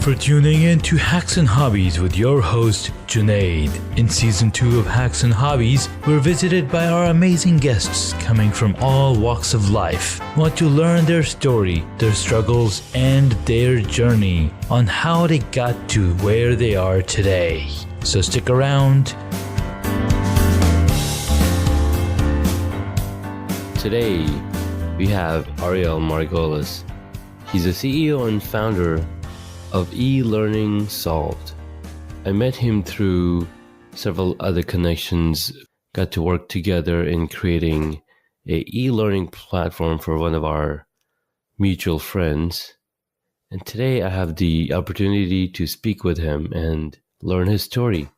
for tuning in to Hacks and Hobbies with your host, Junaid. In Season 2 of Hacks and Hobbies, we're visited by our amazing guests coming from all walks of life. We want to learn their story, their struggles, and their journey on how they got to where they are today. So stick around. Today, we have Ariel Margolis. He's the CEO and founder of E-Learning Solved. I met him through several other connections, got to work together in creating a e-learning platform for one of our mutual friends. And today I have the opportunity to speak with him and learn his story.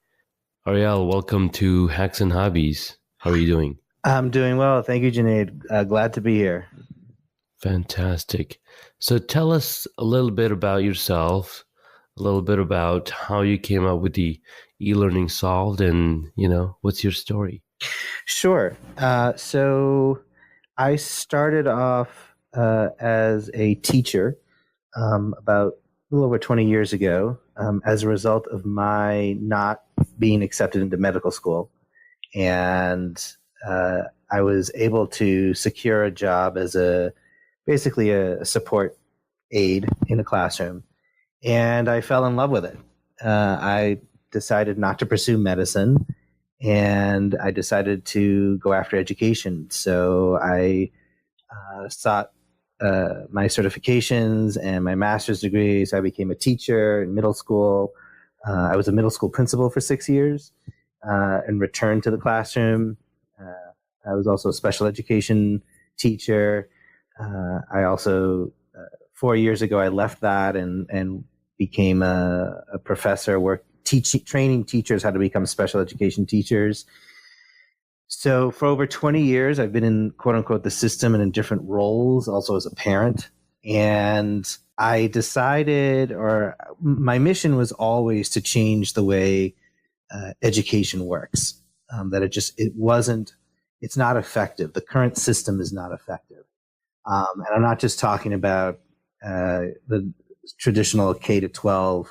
Ariel, welcome to Hacks and Hobbies. How are you doing? I'm doing well. Thank you, Junaid. Glad to be here. Fantastic. So tell us a little bit about yourself, a little bit about how you came up with the e-learning solved and, what's your story? Sure. So I started off as a teacher about a little over 20 years ago as a result of my not being accepted into medical school. And I was able to secure a job as basically a support aide in a classroom, and I fell in love with it. I decided not to pursue medicine, and I decided to go after education. So I sought my certifications and my master's degree. So I became a teacher in middle school. I was a middle school principal for 6 years and returned to the classroom. I was also a special education teacher. I also, 4 years ago, I left that and became a professor, training teachers how to become special education teachers. So for over 20 years, I've been in, quote unquote, the system and in different roles, also as a parent. And I decided, or my mission was always to change the way education works, it's not effective. The current system is not effective. And I'm not just talking about the traditional K-12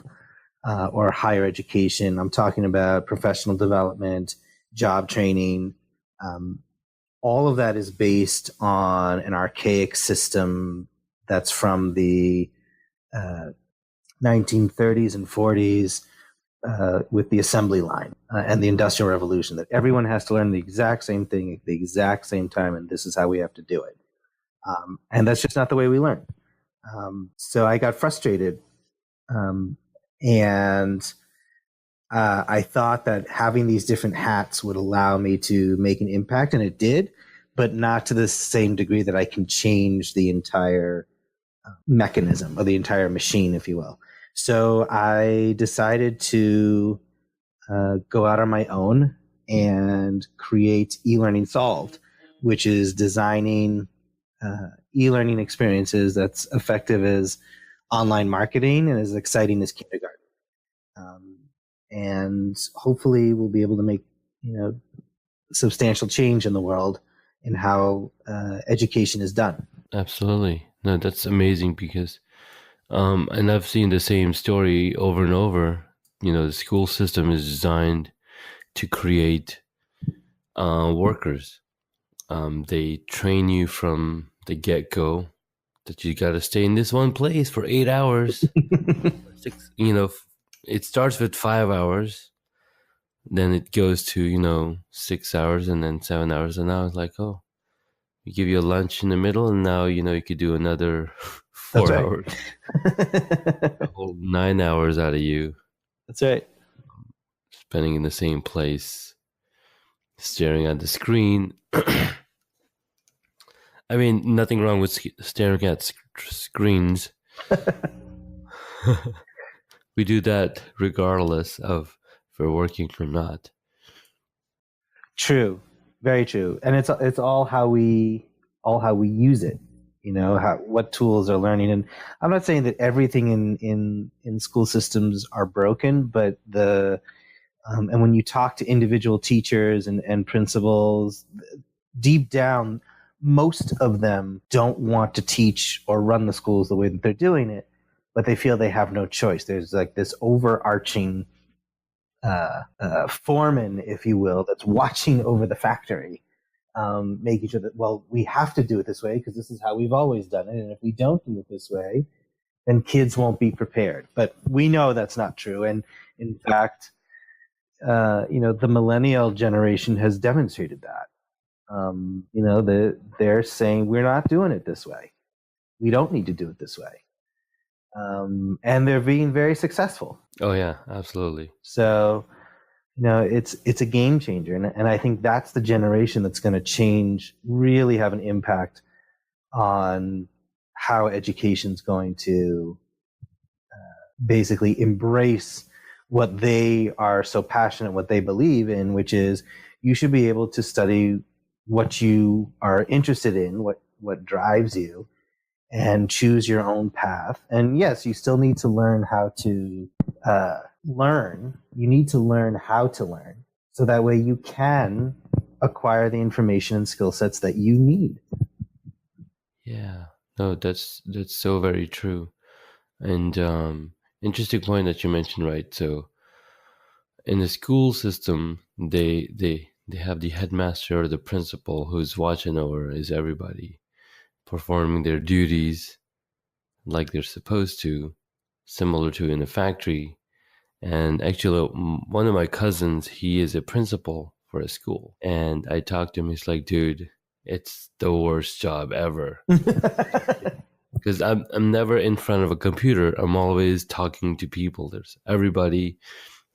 or higher education. I'm talking about professional development, job training. All of that is based on an archaic system that's from the 1930s and 40s with the assembly line and the Industrial Revolution, that everyone has to learn the exact same thing at the exact same time, and this is how we have to do it. And that's just not the way we learn. So I got frustrated, and I thought that having these different hats would allow me to make an impact, and it did, but not to the same degree that I can change the entire mechanism or the entire machine, if you will. So I decided to go out on my own and create E-Learning Solved, which is designing e-learning experiences that's effective as online marketing and as exciting as kindergarten. And hopefully we'll be able to make, substantial change in the world in how education is done. Absolutely. No, that's amazing because, and I've seen the same story over and over. The school system is designed to create workers. They train you from the get-go that you got to stay in this one place for 8 hours. It starts with 5 hours, then it goes to 6 hours, and then 7 hours, and now it's like, oh, we give you a lunch in the middle, and now you could do another 4 hours. A whole 9 hours out of you. That's right. Spending in the same place, staring at the screen. I mean, nothing wrong with staring at screens. We do that regardless of if we're working or not. True, very true, and it's all how we use it. What tools are learning, and I'm not saying that everything in school systems are broken, but and when you talk to individual teachers and principals, deep down, most of them don't want to teach or run the schools the way that they're doing it, but they feel they have no choice. There's like this overarching foreman, if you will, that's watching over the factory, making sure that, well, we have to do it this way because this is how we've always done it. And if we don't do it this way, then kids won't be prepared. But we know that's not true. And in fact, the millennial generation has demonstrated that. They're saying we're not doing it this way. We don't need to do it this way. And they're being very successful. Oh yeah, absolutely. So, it's a game changer. And I think that's the generation that's going to really have an impact on how education's going to basically embrace what they are so passionate, what they believe in, which is you should be able to study what you are interested in, what drives you, and choose your own path. And yes, you still need to learn how to learn. You need to learn how to learn, so that way you can acquire the information and skill sets that you need. Yeah, no, that's so very true. And interesting point that you mentioned, right? So in the school system, they have the headmaster or the principal who's watching over is everybody, performing their duties like they're supposed to, similar to in a factory. And actually, one of my cousins, he is a principal for a school. And I talked to him, he's like, dude, it's the worst job ever. Because I'm never in front of a computer. I'm always talking to people. There's everybody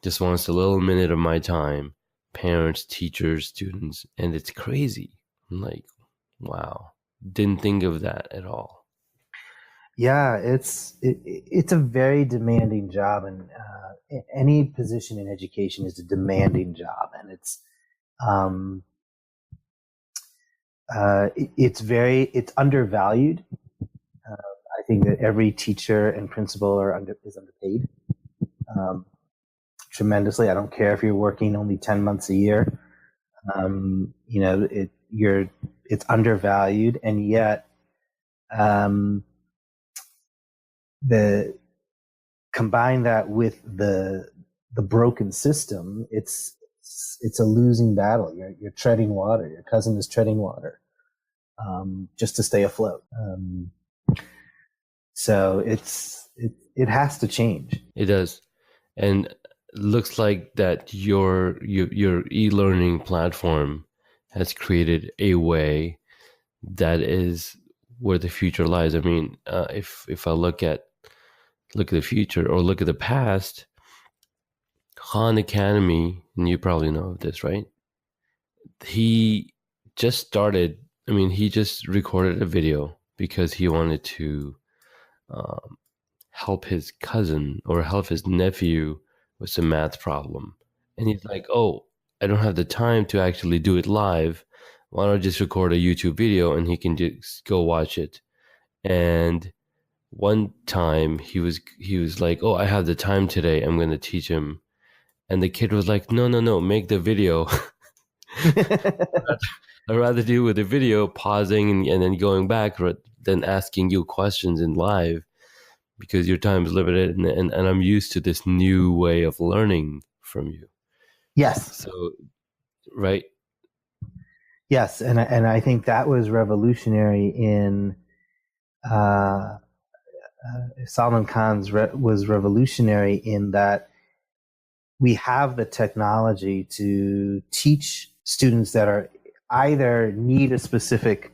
just wants a little minute of my time. Parents, teachers, students. And it's crazy. I'm like, wow. Didn't think of that at all. Yeah, it's a very demanding job, and any position in education is a demanding job, and it's undervalued. I think that every teacher and principal is underpaid tremendously. I don't care if you're working only 10 months a year. It's undervalued, and yet combine that with the broken system, it's a losing battle. You're treading water. Your cousin is treading water, just to stay afloat. So it has to change. It does. And looks like that your e-learning platform has created a way that is where the future lies. I mean, if I look at the future or look at the past, Khan Academy, and you probably know of this, right? He just recorded a video because he wanted to help his cousin or help his nephew with some math problem. And he's like, oh, I don't have the time to actually do it live. Why don't I just record a YouTube video and he can just go watch it? And one time he was like, oh, I have the time today. I'm going to teach him. And the kid was like, no, make the video. I'd rather do with the video, pausing and then going back than asking you questions in live, because your time is limited and I'm used to this new way of learning from you. Yes. So, right? Yes, and I think that was revolutionary in Salman Khan's was revolutionary in that we have the technology to teach students that are either need a specific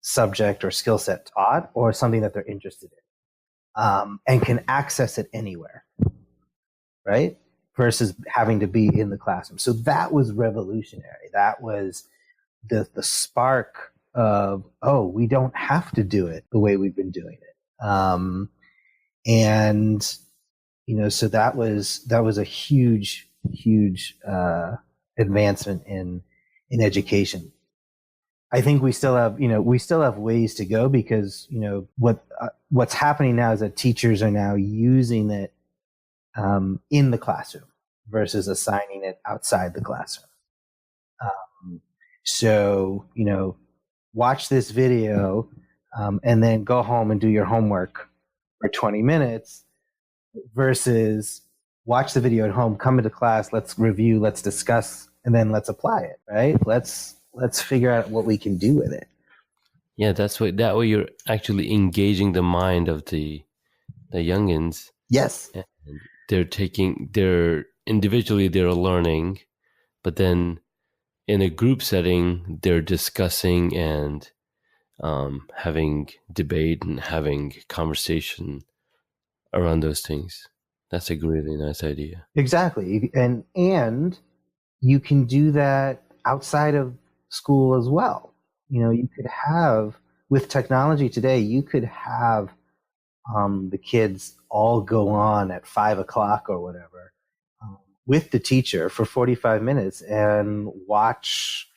subject or skill set taught, or something that they're interested in, and can access it anywhere, right? Versus having to be in the classroom. So that was revolutionary. That was the spark of, oh, we don't have to do it the way we've been doing it. So that was a huge advancement in education. I think we still have ways to go, because what's happening now is that teachers are now using it in the classroom versus assigning it outside the classroom. So watch this video and then go home and do your homework for 20 minutes versus watch the video at home, come into class, let's review, let's discuss, and then let's apply it, right? Let's figure out what we can do with it. Yeah, that way you're actually engaging the mind of the youngins. Yes. And they're individually they're learning, but then in a group setting they're discussing and having debate and having conversation around those things. That's a really nice idea. Exactly. And you can do that outside of school as well. You could have, with technology today, you could have the kids all go on at 5:00 or whatever with the teacher for 45 minutes and watch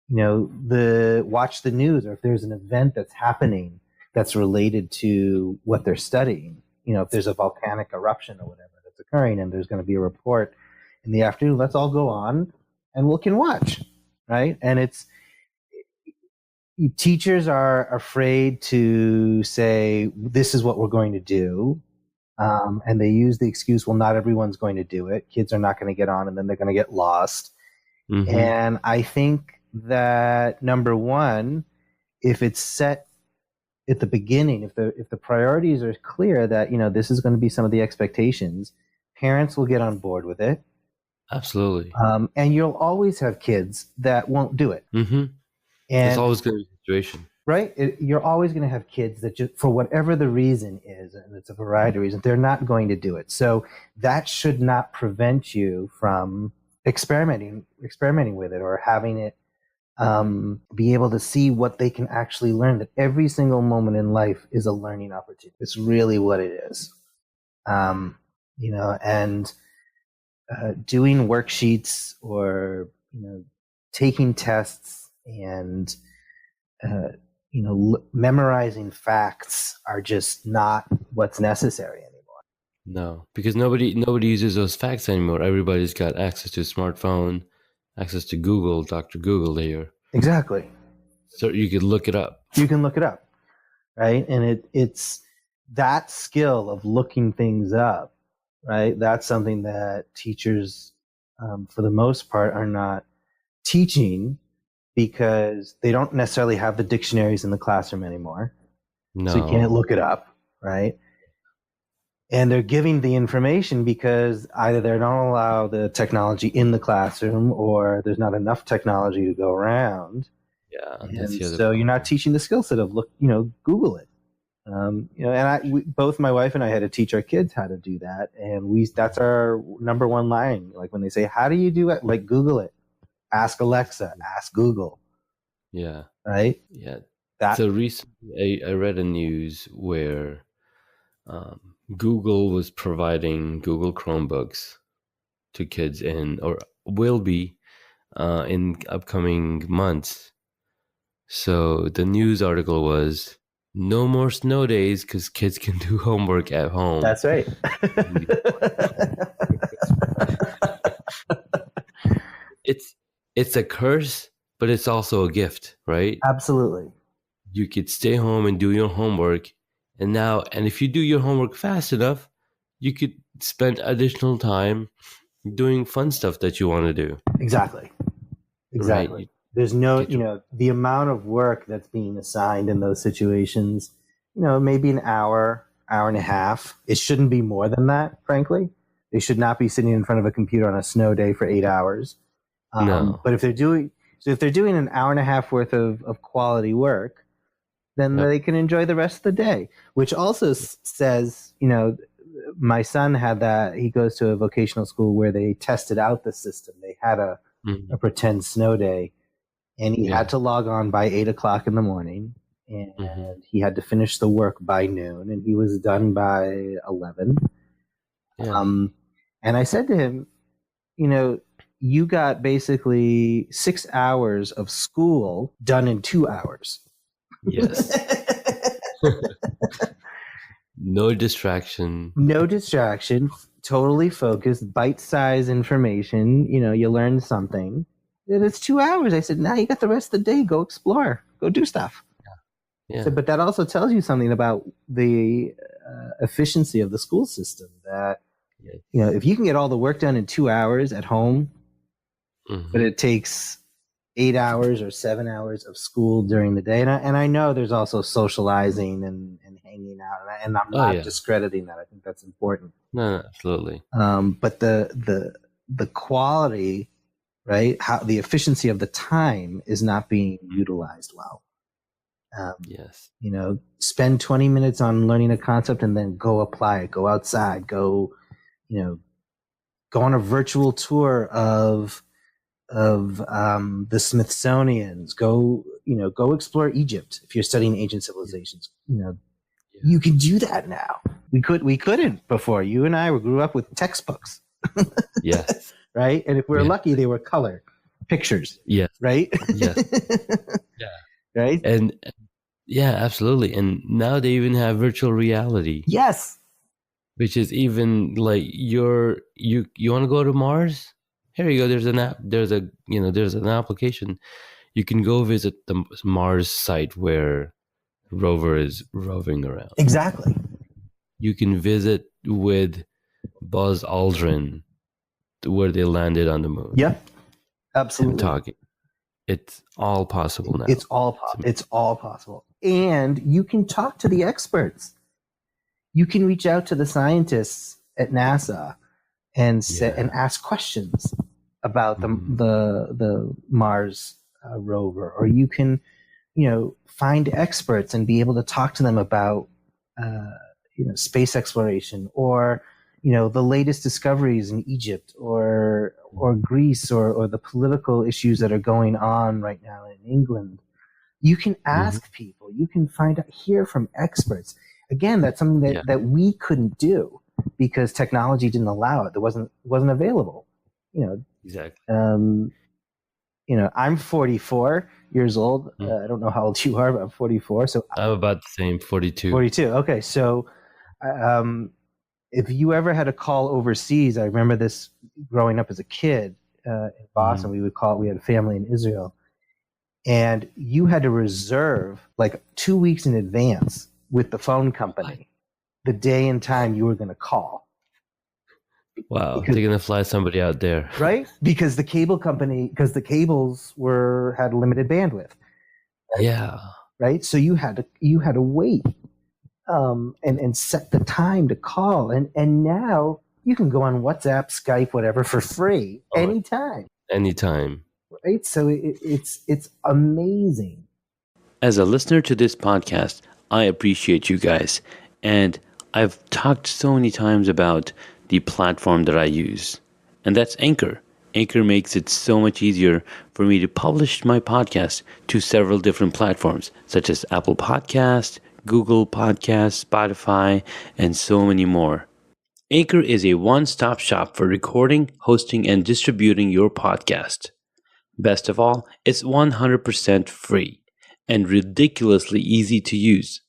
the news, or if there's an event that's happening that's related to what they're studying. If there's a volcanic eruption or whatever that's occurring and there's going to be a report in the afternoon, let's all go on and look and watch, right? And teachers are afraid to say, this is what we're going to do. And they use the excuse, well, not everyone's going to do it. Kids are not going to get on and then they're going to get lost. Mm-hmm. And I think that, number one, if it's set at the beginning, if the priorities are clear that, this is going to be some of the expectations, parents will get on board with it. Absolutely. And you'll always have kids that won't do it. Mm-hmm. And it's always going to be a situation. Right? You're always going to have kids that just, for whatever the reason is, and it's a variety of reasons, they're not going to do it. So that should not prevent you from experimenting with it, or having it be able to see what they can actually learn. That every single moment in life is a learning opportunity. It's really what it is. And doing worksheets or taking tests and memorizing facts are just not what's necessary anymore. No, because nobody uses those facts anymore. Everybody's got access to a smartphone, access to Google, Dr. Google there. Exactly. So you could look it up. You can look it up, right? And it's that skill of looking things up, right? That's something that teachers, for the most part, are not teaching, because they don't necessarily have the dictionaries in the classroom anymore. No. So you can't look it up, right? And they're giving the information because either they don't allow the technology in the classroom, or there's not enough technology to go around. Yeah. And so you're not teaching the skill set of Google it. Both my wife and I had to teach our kids how to do that. And that's our number one line. Like when they say, how do you do it? Like, Google it. Ask Alexa, ask Google. Yeah. Right? Yeah. So recently I read a news where Google was providing Google Chromebooks to kids or will be in upcoming months. So the news article was, no more snow days because kids can do homework at home. That's right. It's a curse, but it's also a gift, right? Absolutely. You could stay home and do your homework. And if you do your homework fast enough, you could spend additional time doing fun stuff that you want to do. Exactly. Right? There's no, the amount of work that's being assigned in those situations, maybe an hour and a half. It shouldn't be more than that, frankly. They should not be sitting in front of a computer on a snow day for 8 hours. No. But if they're doing an hour and a half worth of quality work, then they can enjoy the rest of the day, which also says, my son had that. He goes to a vocational school where they tested out the system. They had a pretend snow day, and he had to log on by 8:00 in the morning, and he had to finish the work by noon, and he was done by 11. Yeah. And I said to him, you got basically 6 hours of school done in 2 hours. Yes. No distraction. Totally focused, bite-sized information. You learn something. And it's 2 hours. I said, now you got the rest of the day. Go explore. Go do stuff. Yeah. So, but that also tells you something about the efficiency of the school system. That Yes. if you can get all the work done in 2 hours at home, but Mm-hmm. it takes 8 hours or 7 hours of school during the day, and I know there's also socializing and hanging out, and I'm Oh not yeah. discrediting that. I think that's important. No, absolutely. But the quality, right? How the efficiency of the time is not being utilized well. Yes. Spend 20 minutes on learning a concept and then go apply it. Go outside. Go on a virtual tour of the Smithsonian's. Go explore Egypt if you're studying ancient civilizations. You can do that now. We couldn't before. You and I grew up with textbooks. Yes. Right? And if we were Yeah. lucky, they were color pictures. Yes. Right? Yes. Yeah. Right? And yeah, absolutely. And now they even have virtual reality. Yes. Which is even like you want to go to Mars? Here you go. There's an app. There's an application. You can go visit the Mars site where rover is roving around. Exactly. You can visit with Buzz Aldrin where they landed on the moon. Yep. Absolutely. And talking. It's all possible now. It's all possible. And you can talk to the experts. You can reach out to the scientists at NASA and and ask questions about the Mars rover, or you can find experts and be able to talk to them about space exploration, or the latest discoveries in Egypt or Greece, or the political issues that are going on right now in England. You can ask people. You can hear from experts. Again, that's something that we couldn't do because technology didn't allow it. It wasn't available. Exactly. I'm 44 years old. I don't know how old you are, but I'm 44. So I'm about the same, 42. 42. Okay, so if you ever had a call overseas, I remember this growing up as a kid in Boston. We had a family in Israel, and you had to reserve like 2 weeks in advance with the phone company the day and time you were going to call. Wow, they're going to fly somebody out there. Right? Because the cables had limited bandwidth. Yeah. Right? So you had to wait and set the time to call. And now you can go on WhatsApp, Skype, whatever for free anytime. Anytime. Right? So it's amazing. As a listener to this podcast, I appreciate you guys. And I've talked so many times about the platform that I use, and that's Anchor. Anchor makes it so much easier for me to publish my podcast to several different platforms, such as Apple Podcasts, Google Podcasts, Spotify, and so many more. Anchor is a one-stop shop for recording, hosting, and distributing your podcast. Best of all, it's 100% free and ridiculously easy to use.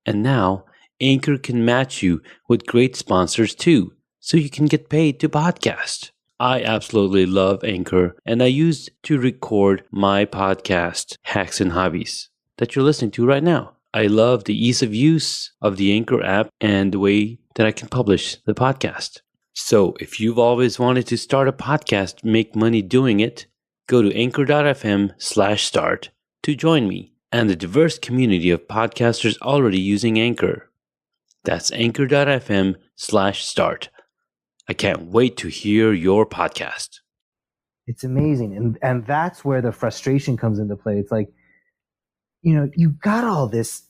And now, Anchor can match you with great sponsors too, so you can get paid to podcast. I absolutely love Anchor, and I use it to record my podcast, Hacks and Hobbies, that you're listening to right now. I love the ease of use of the Anchor app and the way that I can publish the podcast. So if you've always wanted to start a podcast, make money doing it, go to anchor.fm/start to join me and the diverse community of podcasters already using Anchor. That's anchor.fm/start. I can't wait to hear your podcast. It's amazing. And that's where the frustration comes into play. It's like, you got all this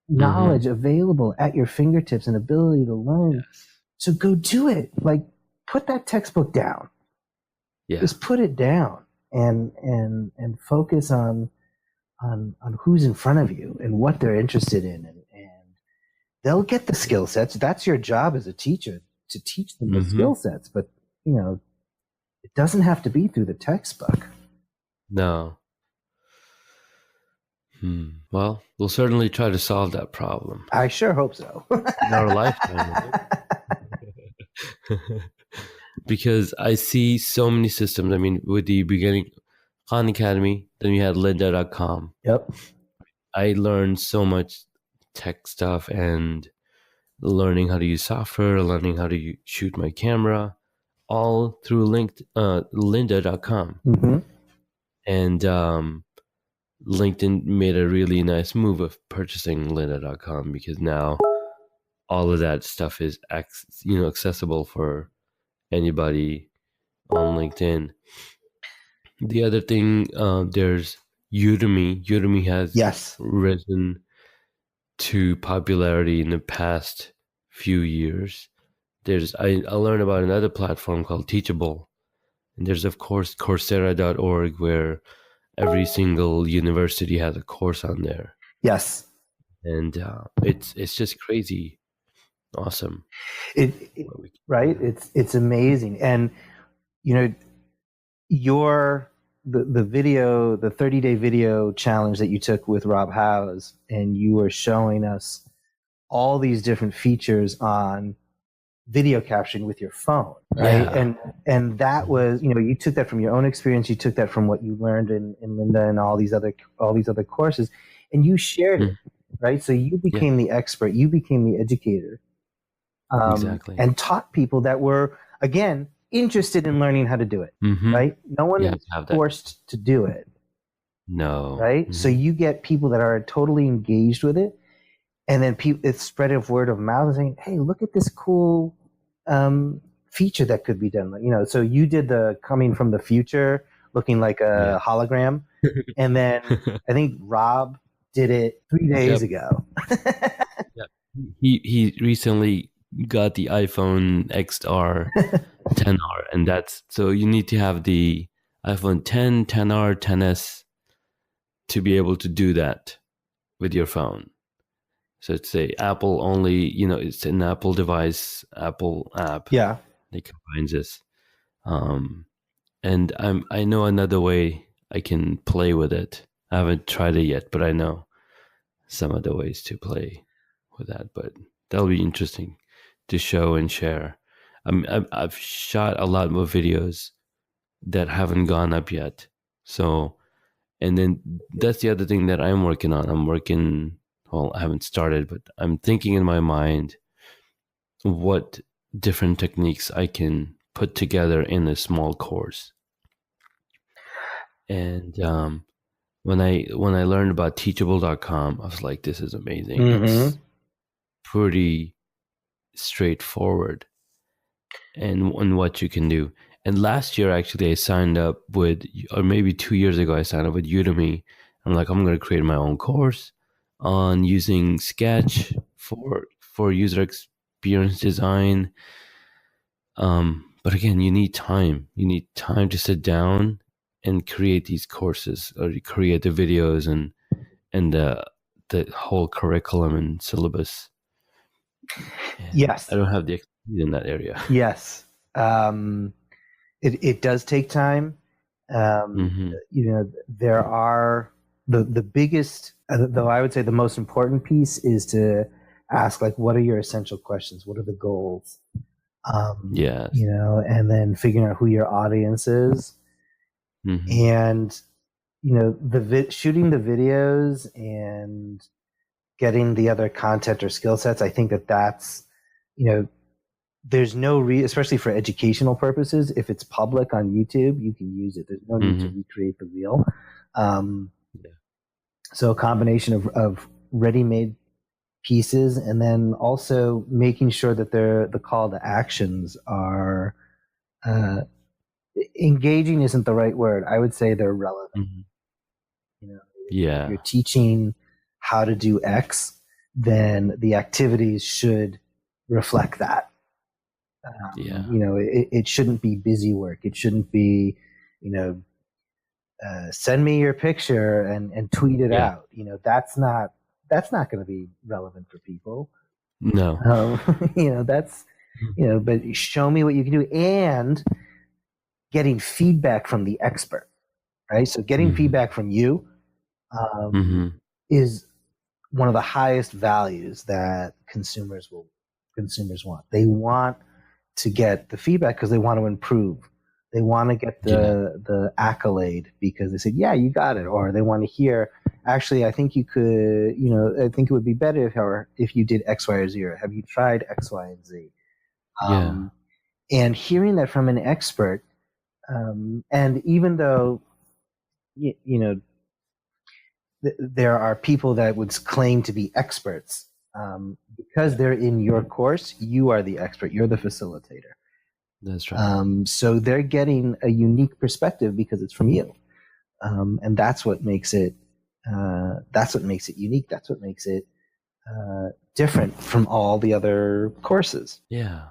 knowledge available at your fingertips and ability to learn. Yes. So go do it. Like, put that textbook down. Yeah. Just put it down and focus on who's in front of you and what they're interested in, and they'll get the skill sets. That's your job as a teacher, to teach them the skill sets. But it doesn't have to be through the textbook. No. Well, we'll certainly try to solve that problem. I sure hope so. In our lifetime. Because I see so many systems. I mean, with the beginning, Khan Academy, then you had lynda.com. Yep. I learned so much tech stuff and learning how to use software, learning how to shoot my camera, all through lynda.com. Mm-hmm. And LinkedIn made a really nice move of purchasing lynda.com, because now all of that stuff is accessible for anybody on LinkedIn. The other thing, there's Udemy. Udemy has Yes. risen to popularity in the past few years. I learned about another platform called Teachable. And there's, of course, Coursera.org, where every single university has a course on there. Yes. And it's just crazy awesome. Right? It's amazing. And, the video, the 30-day video challenge that you took with Rob Howes, and you were showing us all these different features on video capturing with your phone, right? Yeah. And that was, you took that from your own experience, you took that from what you learned in Lynda and all these other courses, and you shared it, right? So you became the expert, you became the educator, exactly, and taught people that were, again, interested in learning how to do it, right? No one is forced to do it. No. Right? So you get people that are totally engaged with it, and then it's spread of word of mouth saying, hey, look at this cool feature that could be done. So you did the coming from the future looking like a hologram, and then I think Rob did it 3 days ago. He recently got the iPhone XR 10R, and so you need to have the iPhone 10, 10R, 10S to be able to do that with your phone. So it's a Apple only, it's an Apple device, Apple app. Yeah. That combines this. And I know another way I can play with it. I haven't tried it yet, but I know some other ways to play with that. But that'll be interesting to show and share. I've shot a lot more videos that haven't gone up yet. So, and then that's the other thing that I'm working on. I haven't started, but I'm thinking in my mind what different techniques I can put together in a small course. And when I learned about teachable.com, I was like, this is amazing. It's pretty straightforward and what you can do. And last year, actually, I signed up with, or maybe 2 years ago, I signed up with Udemy. I'm like, I'm going to create my own course on using Sketch for user experience design. But again, you need time. You need time to sit down and create these courses, or create the videos and the whole curriculum and syllabus. And yes. I don't have the expertise in that area. Yes. It does take time. There are the biggest, though I would say the most important piece is to ask, like, what are your essential questions? What are the goals? And then figuring out who your audience is. And, shooting the videos and getting the other content or skill sets. I think that's, there's no especially for educational purposes, if it's public on YouTube, you can use it. There's no need to recreate the wheel. So a combination of ready-made pieces, and then also making sure that the call to actions are engaging isn't the right word. I would say they're relevant. If you're teaching how to do X, then the activities should reflect that. It shouldn't be busy work. It shouldn't be, send me your picture and tweet it out. That's not going to be relevant for people. No. But show me what you can do, and getting feedback from the expert, right? So getting feedback from you is one of the highest values that consumers want. They want to get the feedback because they want to improve. They want to get the accolade because they said, yeah, you got it. Or they want to hear, actually, I think you could, I think it would be better if you did X, Y, or Z. Or have you tried X, Y, and Z? Yeah. And hearing that from an expert, and even though, there are people that would claim to be experts, because they're in your course, you are the expert, you're the facilitator. That's right. So they're getting a unique perspective because it's from you. And that's what makes it unique. That's what makes it different from all the other courses. Yeah.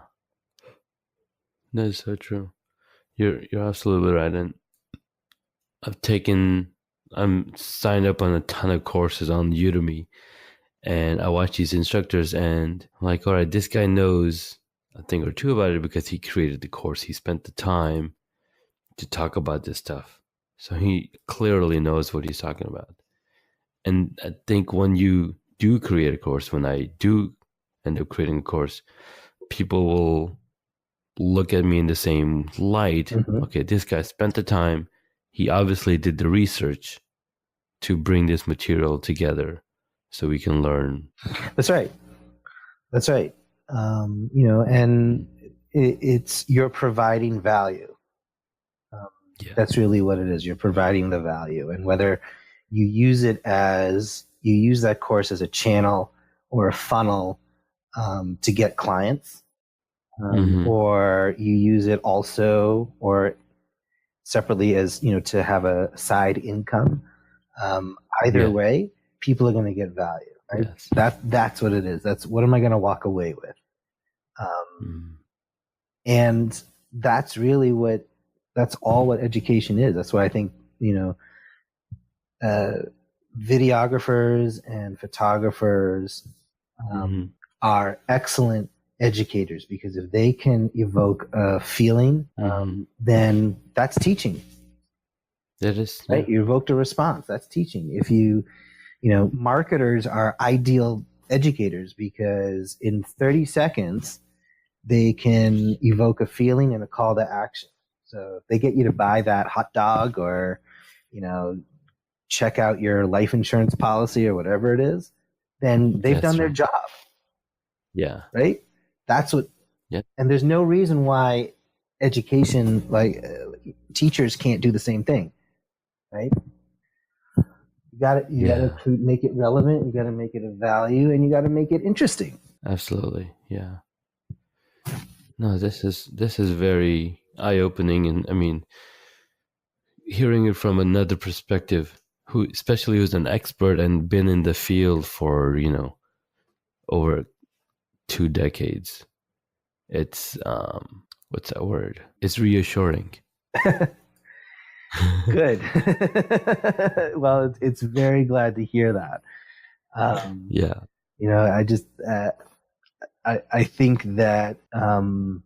That's so true. You're absolutely right. And I'm signed up on a ton of courses on Udemy, and I watch these instructors and I'm like, all right, this guy knows a thing or two about it because he created the course. He spent the time to talk about this stuff. So he clearly knows what he's talking about. And I think when you do create a course, when I do end up creating a course, people will look at me in the same light. Mhm. Okay, this guy spent the time. He obviously did the research to bring this material together so we can learn. That's right. And it's you're providing value. Yeah. That's really what it is. You're providing the value, and whether you use that course as a channel or a funnel to get clients, or you use it also or separately as to have a side income. Either way, people are going to get value. Right? Yes. That's what it is. That's what am I going to walk away with, and that's really that's all what education is. That's why I think videographers and photographers are excellent educators, because if they can evoke a feeling, then that's teaching. That is right. You evoked a response. That's teaching. If marketers are ideal educators, because in 30 seconds they can evoke a feeling and a call to action. So if they get you to buy that hot dog, or check out your life insurance policy or whatever it is, then they've done their job. Yeah. Right? That's what. Yeah. And there's no reason why education, teachers can't do the same thing. Right? You got to make it relevant, you got to make it of value, and you got to make it interesting. Absolutely. Yeah. No, this is very eye-opening, and I mean, hearing it from another perspective, especially who's an expert and been in the field for over 2 decades. It's what's that word? It's reassuring. Good. Well, it's very glad to hear that. Yeah. I just I think that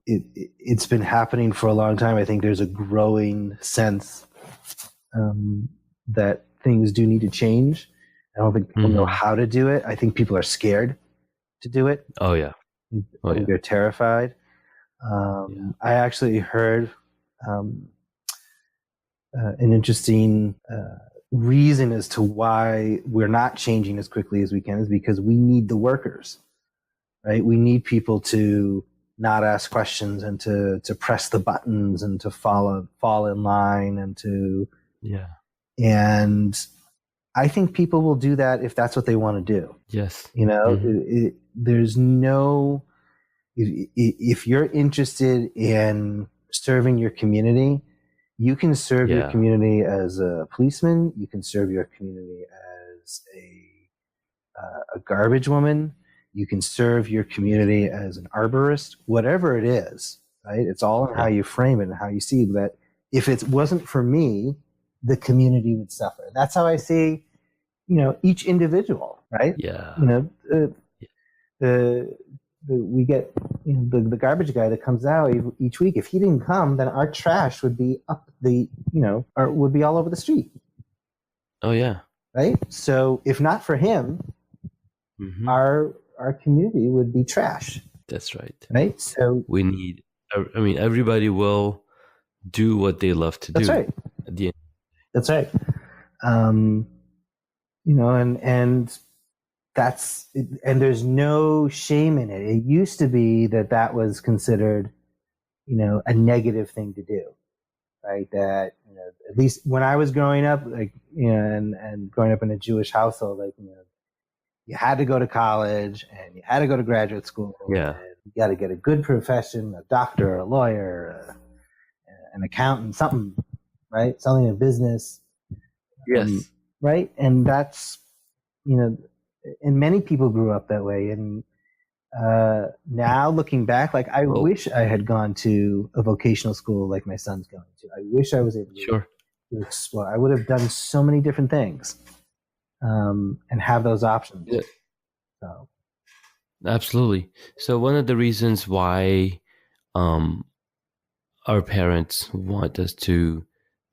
it's been happening for a long time. I think there's a growing sense that things do need to change. I don't think people know how to do it. I think people are scared to do it. Oh yeah. I think they're terrified. I actually heard an interesting reason as to why we're not changing as quickly as we can is because we need the workers, right? We need people to not ask questions and to press the buttons and to fall in line and to and I think people will do that if that's what they want to do. Yes. There's no if you're interested in serving your community, you can serve your community as a policeman. You can serve your community as a garbage woman. You can serve your community as an arborist. Whatever it is, right? It's all in how you frame it and how you see that. If it wasn't for me, the community would suffer. That's how I see, each individual, right? Yeah. We get the garbage guy that comes out each week. If he didn't come, then our trash would be up or would be all over the street. Oh yeah. Right. So if not for him, our community would be trash. That's right. Right. So we need. I mean, everybody will do what they love to do. That's right. At the end. That's right. and that's, and there's no shame in it. It used to be that was considered, a negative thing to do, right? That, at least when I was growing up, like, and growing up in a Jewish household, like, you had to go to college and you had to go to graduate school. Yeah. And you got to get a good profession, a doctor, a lawyer, an accountant, something, right? Something in business. Yes. Right. And that's, and many people grew up that way. And now looking back, like, I wish I had gone to a vocational school like my son's going to. I wish I was able to explore. I would have done so many different things, and have those options. Yeah. So. Absolutely. So one of the reasons why our parents want us to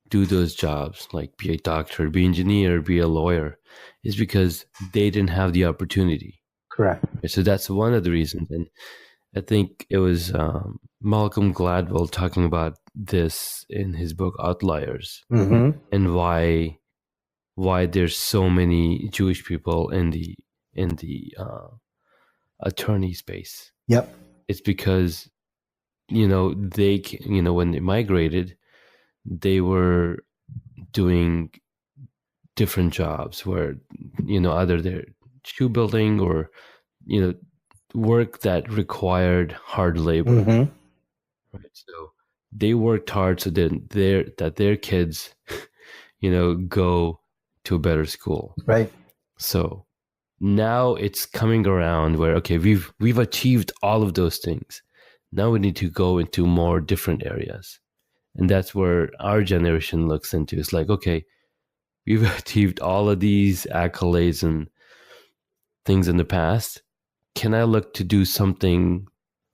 do those jobs, like be a doctor, be an engineer, be a lawyer, is because they didn't have the opportunity. Correct. So that's one of the reasons. And I think it was Malcolm Gladwell talking about this in his book Outliers, and why there's so many Jewish people in the attorney space. Yep. It's because they when they migrated, they were doing different jobs where either they're shoe building or work that required hard labor. Right? So they worked hard so that their kids go to a better school. Right. So now it's coming around where, okay, we've achieved all of those things. Now we need to go into more different areas. And that's where our generation looks into. It's like, okay, we've achieved all of these accolades and things in the past. Can I look to do something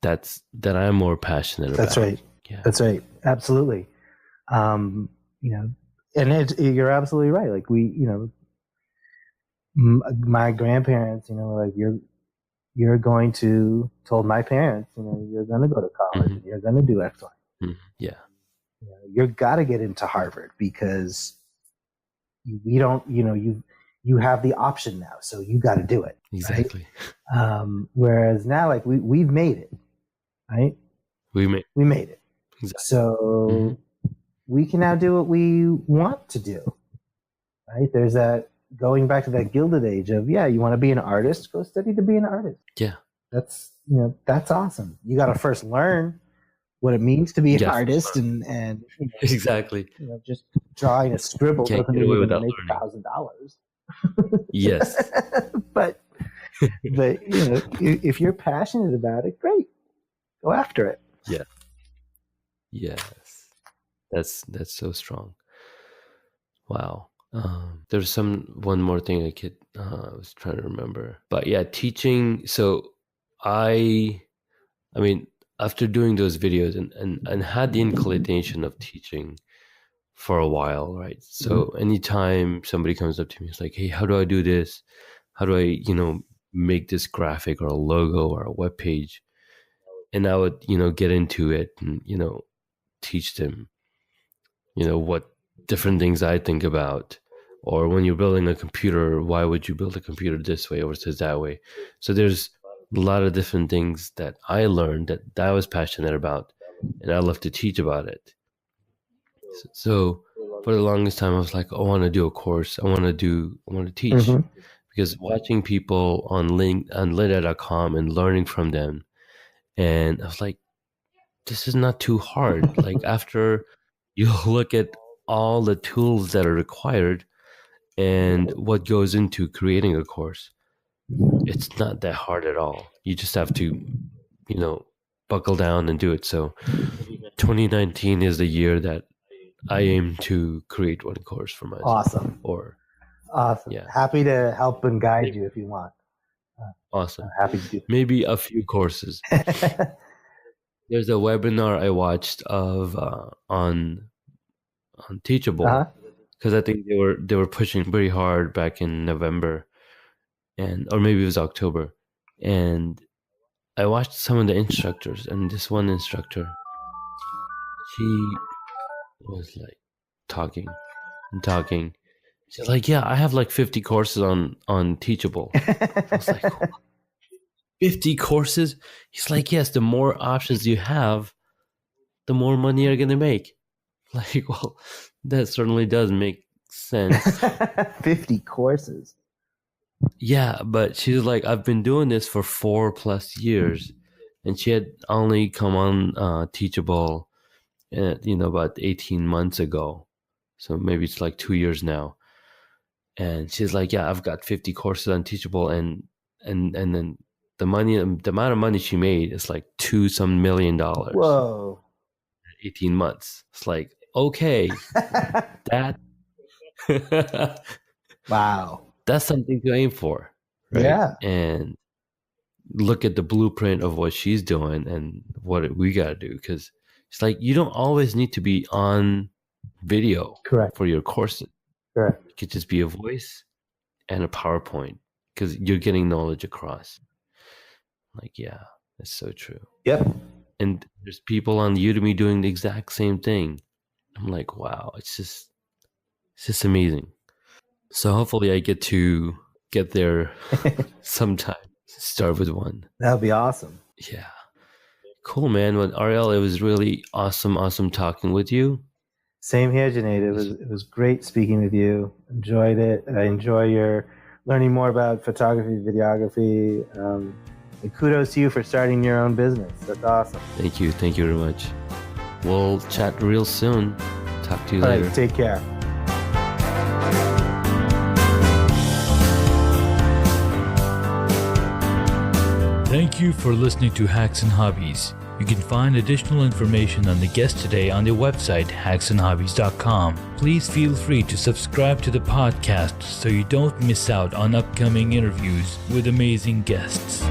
that I'm more passionate about? That's right. Yeah. That's right. Absolutely. And you're absolutely right. Like, my grandparents, like, you're going to, told my parents, you're going to go to college, you're going to do X, Y. Yeah. You've got to get into Harvard because we don't, you have the option now, so you got to do it. Exactly. Right? Whereas now, like, we've made it, right? We made it. Exactly. So we can now do what we want to do, right? There's that, going back to that Gilded Age of, you want to be an artist, go study to be an artist. Yeah. That's, that's awesome. You got to first learn what it means to be an artist, and exactly. Just drawing a scribble doesn't mean you're going to make $1,000. Yes. but if you're passionate about it, great, go after it. Yeah. Yes. That's so strong. Wow. There's one more thing I was trying to remember, but yeah, teaching. So I mean, after doing those videos and had the inclination of teaching for a while, right? So anytime somebody comes up to me, it's like, hey, how do I do this? How do I, make this graphic or a logo or a web page? And I would, get into it and, teach them, what different things I think about. Or when you're building a computer, why would you build a computer this way versus that way? So there's a lot of different things that I learned that I was passionate about, and I love to teach about it. So for the longest time, I was like, I want to do a course. I want to teach, because watching people on Lynda.com and learning from them, and I was like, this is not too hard. Like, after you look at all the tools that are required and what goes into creating a course, it's not that hard at all. You just have to, buckle down and do it. So 2019 is the year that I aim to create one course for myself. Awesome. Yeah. Happy to help and guide you if you want. Awesome. Happy to do. Maybe a few courses. There's a webinar I watched of on Teachable, because I think they were pushing pretty hard back in November, or maybe it was October, and I watched some of the instructors, and this one instructor, she was like talking, She's like, yeah, I have like 50 courses on Teachable. I was like, 50 courses? He's like, yes, the more options you have, the more money you're going to make. Like, well, that certainly does make sense. 50 courses. Yeah, but she's like, I've been doing this for 4+ years. And she had only come on Teachable, about 18 months ago. So maybe it's like 2 years now. And she's like, yeah, I've got 50 courses on Teachable. And then the amount of money she made is like $2 million. Whoa. 18 months. It's like, okay, that Wow. that's something to aim for, right? Yeah. And look at the blueprint of what she's doing and what we got to do, because it's like you don't always need to be on video Correct. for your courses. Correct. It could just be a voice and a PowerPoint, because you're getting knowledge across. Like, yeah, that's so true. Yep. And there's people on Udemy doing the exact same thing. I'm like, wow, it's just amazing. So hopefully I get to get there sometime. Start with one. That would be awesome. Yeah. Cool, man. Well, Ariel, it was really awesome talking with you. Same here, Junaid. It was great speaking with you. Enjoyed it. I enjoy your learning more about photography, videography. And kudos to you for starting your own business. That's awesome. Thank you very much. We'll chat real soon. Talk to you All later. right, take care. Thank you for listening to Hacks and Hobbies. You can find additional information on the guest today on their website, hacksandhobbies.com. Please feel free to subscribe to the podcast so you don't miss out on upcoming interviews with amazing guests.